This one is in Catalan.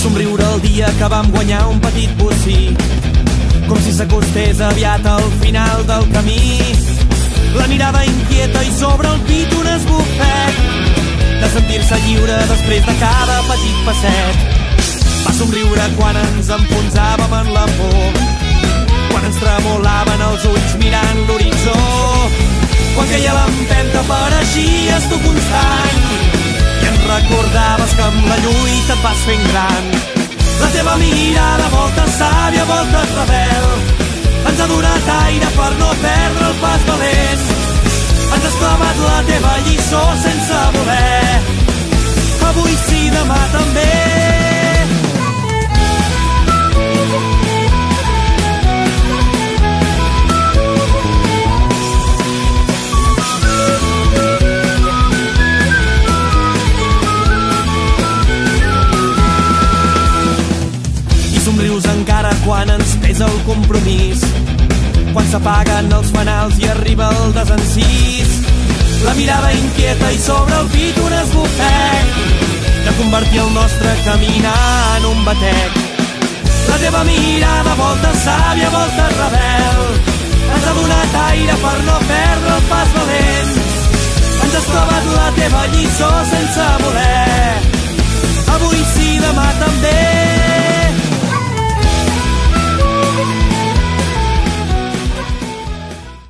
somriure el dia que vam guanyar un petit bocí, com si s'acostés aviat al final del camí. La mirada inquieta i sobre el pit un esbufec de sentir-se lliure després de cada petit passeig. Va somriure quan ens enfonsàvem en la por, quan ens tremolaven els ulls mirant l'horitzó, quan queia l'empenta pareixies tu constant i ens recordaves que amb la lluita et vas fent gran. La teva mirada, volta sàvia, volta rebel, ens ha donat aire per no perdre el pas valent. Ens has clavat la teva lliçó sense voler, avui sí, demà també. Somrius encara quan ens pesa el compromís, quan s'apaguen els fanals i arriba el desencís. La mirada inquieta i sobre el pit un esbufec de convertir el nostre caminar en un batec. La teva mirada, volta sàvia, volta rebel, ens ha donat aire per no perdre el pas valent. Ens has clavat la teva lliçó sense voler,